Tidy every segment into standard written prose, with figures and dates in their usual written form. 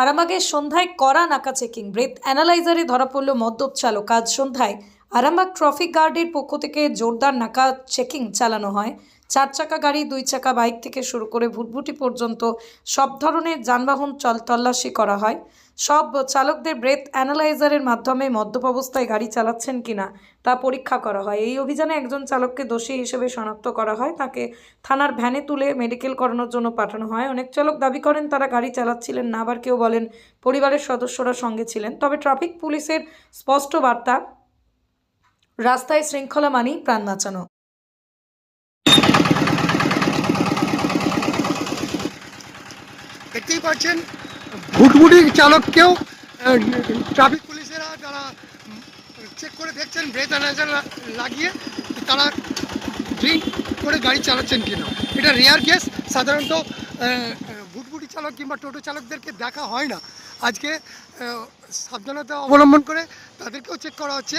আরামবাগের সন্ধ্যায় কড়া নাকা চেকিং, ব্রেথ অ্যানালাইজারে ধরা পড়ল মদ্যপ চালক। আজ সন্ধ্যায় আরামবাগ ট্রাফিক গার্ডের পক্ষ থেকে জোরদার নাকা চেকিং চালানো হয়। 4 চাকা গাড়ি, 2 চাকা বাইক থেকে শুরু করে ভুটভুটি পর্যন্ত সব ধরনের যানবাহন তল্লাশি করা হয়। সব চালকদের ব্রেথ অ্যানালাইজারের মাধ্যমে মদ্যপ অবস্থায় গাড়ি চালাচ্ছেন কিনা তা পরীক্ষা করা হয়। এই অভিযানে একজন চালককে দোষী হিসেবে শনাক্ত করা হয়। তাকে থানার ভ্যানে তুলে মেডিকেল করানোর জন্য পাঠানো হয়। অনেক চালক দাবি করেন তারা গাড়ি চালাচ্ছিলেন না, আবার কেউ বলেন পরিবারের সদস্যরা সঙ্গে ছিলেন। তবে ট্রাফিক পুলিশের স্পষ্ট বার্তা, রাস্তায় শৃঙ্খলা মানেই প্রাণ বাঁচানো। দেখতেই পাচ্ছেন ভুটভুটি চালককেও ট্রাফিক পুলিশেরা তারা চেক করে দেখছেন, ব্রেথ অ্যানালাইজার লাগিয়ে তারা ড্রিঙ্ক করে গাড়ি চালাচ্ছেন কিনা। এটা রেয়ার কেস, সাধারণত ভুটভুটি চালক কিংবা টোটো চালকদেরকে দেখা হয় না। আজকে সাবধানতা অবলম্বন করে তাদেরকেও চেক করা হচ্ছে।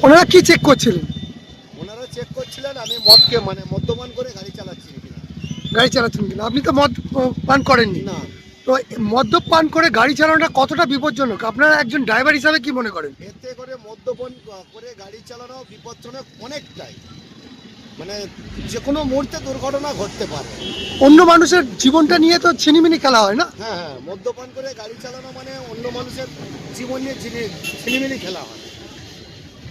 ওনারা কি চেক করছিলেন? ওনারা চেক করছিলেন আমি মদ্যপান করে গাড়ি চালাচ্ছি কিনা। গাড়ি চালাচ্ছেন কিনা? আপনি তো মদ পান করেননি না, তো মদ্যপান করে গাড়ি চালানোটা কতটা বিপজ্জনক আপনারা একজন ড্রাইভার হিসাবে কি মনে করেন? এতে করে মদ্যপান করে গাড়ি চালানো বিপজ্জনক অনেকটাই, মানে যে কোনো মুহূর্তে দুর্ঘটনা ঘটতে পারে। অন্য মানুষের জীবনটা নিয়ে তো ছিনিমিনি খেলা হয় না? হ্যাঁ হ্যাঁ, মদ্যপান করে গাড়ি চালানো মানে অন্য মানুষের জীবন নিয়ে ছিনিমিনি খেলা হয়।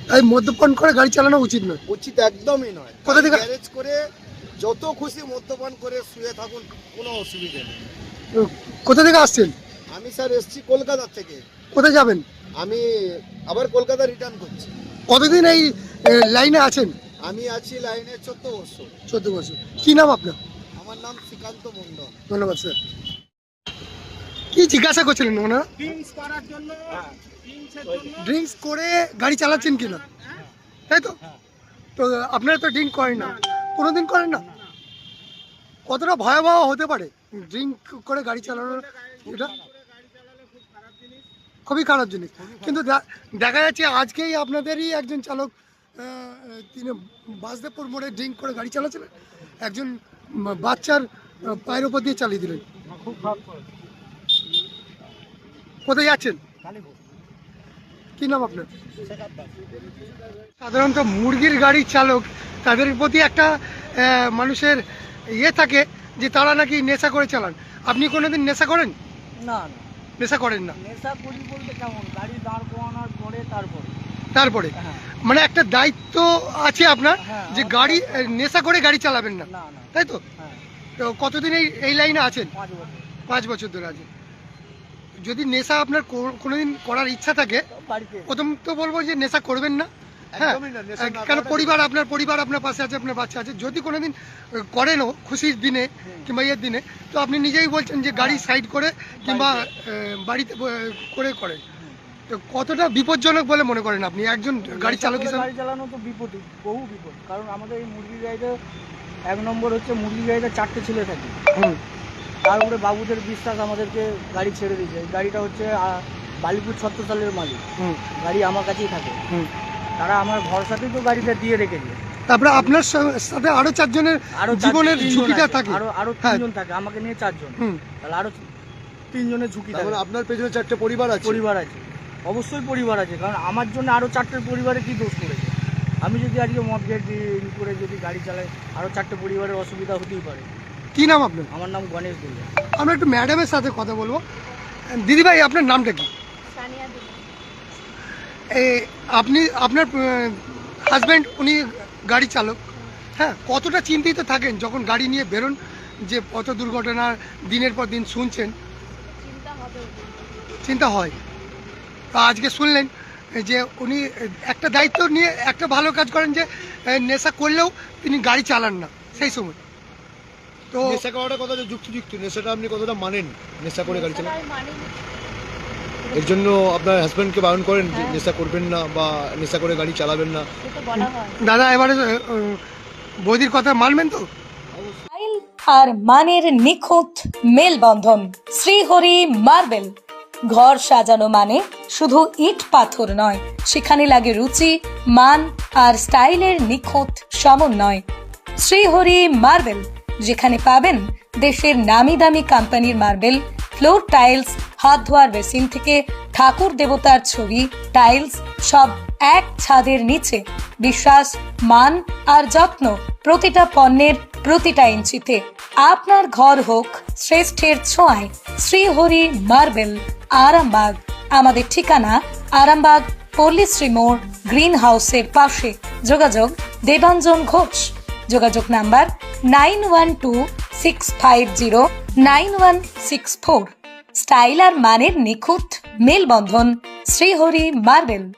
তাই মদ্যপান করে গাড়ি চালানো উচিত নয়। উচিত একদমই নয়। কোথা থেকে গ্যারেজ করে যত খুশি মদ্যপান করে শুয়ে থাকুন, কোনো অসুবিধা নেই। কোথা থেকে আসছেন? আমি স্যার এসছি কলকাতা থেকে। কোথায় যাবেন? আমি আবার কলকাতা রিটার্ন করছি। কতদিন এই লাইনে আছেন? আমি আছি লাইনে 14 বছর। 14 বছর। কি নাম আপনার? আমার নাম শ্রীকান্ত মণ্ডল। ধন্যবাদ স্যার। কি জিজ্ঞাসা করছিলেন ওনারা? ড্রিঙ্কস করার জন্য, ড্রিঙ্কস করে গাড়ি চালাচ্ছেন কিনা, তাই তো? তো আপনারা তো ড্রিঙ্ক করেন না, কোনোদিন করেন না? কতটা ভয়াবহ হতে পারে ড্রিঙ্ক করে গাড়ি চালানোর? এটা খুবই খারাপ জিনিস। কিন্তু দেখা যাচ্ছে আজকেই আপনাদেরই একজন চালক তিনি বাসদেবপুর মোড়ে ড্রিঙ্ক করে গাড়ি চালাচ্ছিলেন, একজন বাচ্চার পায়ের ওপর দিয়ে চালিয়ে দিলেন। কোথায় যাচ্ছেন? কি নাম আপনার? সাধারণত মুরগির গাড়ির চালক তাদের প্রতি একটা মানুষের ইয়ে থাকে যে তারা নাকি নেশা করে চালান। আপনি কোনোদিন নেশা করেন? না, নেশা করেন না? নেশা করি বলতে কেমন, গাড়ি দাঁড় করানোর পরে তারপরে হ্যাঁ। মানে একটা দায়িত্ব আছে আপনার হ্যাঁ, যে গাড়ি নেশা করে গাড়ি চালাবেন না, না, তাই তো? হ্যাঁ, তো কতদিন এই লাইনে আছেন? 5 বছর 5 বছর ধরে আছেন। যদি নেশা আপনার কোনোদিন করার ইচ্ছা থাকে, বাড়িতে। প্রথম তো বলবো যে নেশা করবেন না। হ্যাঁ, একদমই না, নেশা না কারণ করাটাই পরিবার আপনার পাশে আছে, আপনার বাচ্চা আছে। যদি কোনোদিন করেনও খুশির দিনে কিংবা ইয়ের দিনে, তো আপনি নিজেই বলছেন যে গাড়ি সাইড করে কিংবা বাড়িতে করেন। তো কতটা বিপজ্জনক বলে মনে করেন আপনি একজন গাড়ি চালক হিসেবে? গাড়ি চালানো তো বিপদ, বহু বিপদ। কারণ আমাদের এই মুরগি গাড়িতে 1 নম্বর হচ্ছে মুরগি গাড়িতে 4টে ছেলে থাকে। তার উপরে বাবুদের বিশ্বাস আমাদেরকে গাড়ি ছেড়ে দিয়েছে। এই গাড়িটা হচ্ছে বালিপুর 76 সালের মালিক, গাড়ি আমার কাছেই থাকে। তারা আমার ভরসাতেই তো গাড়িটা দিয়ে রেখেছে। তারপরে আপনার সাথে আরো 4 জনের জীবনের ঝুঁকিটা থাকে। আরো 3 জন থাকে, আমাকে নিয়ে 4 জন। তাহলে আরো 3 জনের ঝুঁকি থাকে। আপনার পেছনে 4টে পরিবার আছে। পরিবার আছে, অবশ্যই পরিবার আছে। কারণ আমার জন্য আরো 4টে পরিবারে কি দোষ করেছে? আমি যদি আজকে মদ করে যদি গাড়ি চালাই, আরো 4টে পরিবারের অসুবিধা হতেই পারে। কি নাম আপনার? আমার নাম গণেশ দুলে। আমরা একটু ম্যাডামের সাথে কথা বলবো। দিদিভাই, আপনার নামটা কি? আপনার হাজব্যান্ড উনি গাড়ি চালক, হ্যাঁ, কতটা চিন্তিত থাকেন যখন গাড়ি নিয়ে বেরোন, যে কত দুর্ঘটনা দিনের পর দিন শুনছেন? চিন্তা হয়। তা আজকে শুনলেন যে উনি একটা দায়িত্ব নিয়ে একটা ভালো কাজ করেন, যে নেশা করলেও তিনি গাড়ি চালান না সেই সময়। তো নেশা করাটা কতটা যুক্তিযুক্ত, নেশাটা আপনি কতটা মানেন? নেশা করে গাড়ি চালান, এর জন্য আপনার হাজব্যান্ডকে বারণ করেন যে নেশা করবেন না বা নেশা করে গাড়ি চালাবেন না? দাদা, এবারে বৌদির কথা মানবেন তো? আর মানের নিখুঁত মেলবন্ধন। শ্রীহরি মার্বেল। ঘর সাজানো মানে শুধু ইট পাথর নয়, সেখানে লাগে রুচি, মান আর স্টাইলের নিখুঁত সমন্বয়। শ্রীহরি মার্বেল, যেখানে পাবেন দেশের নামি দামি কোম্পানির মার্বেল, ফ্লোর টাইলস, হাত ধোয়ার বেসিন থেকে ঠাকুর দেবতার ছবি, টাইলস সব এক ছাদের নিচে। বিশ্বাস, মান আর যত্ন প্রতিটা পণ্যের প্রতিটা ইঞ্চিতে। আপনার ঘর হোক শ্রেষ্ঠের ছোঁয়ায়। শ্রীহরি মার্বেল, আরামবাগ। আমাদের ঠিকানা আরামবাগ পল্লীশ্রী মোড়, গ্রিন হাউসের পাশে। যোগাযোগ দেবাঞ্জন ঘোষ। যোগাযোগ নাম্বার 9126509164। স্টাইল আর মানের নিখুঁত মেলবন্ধন। শ্রীহরি মার্বেল।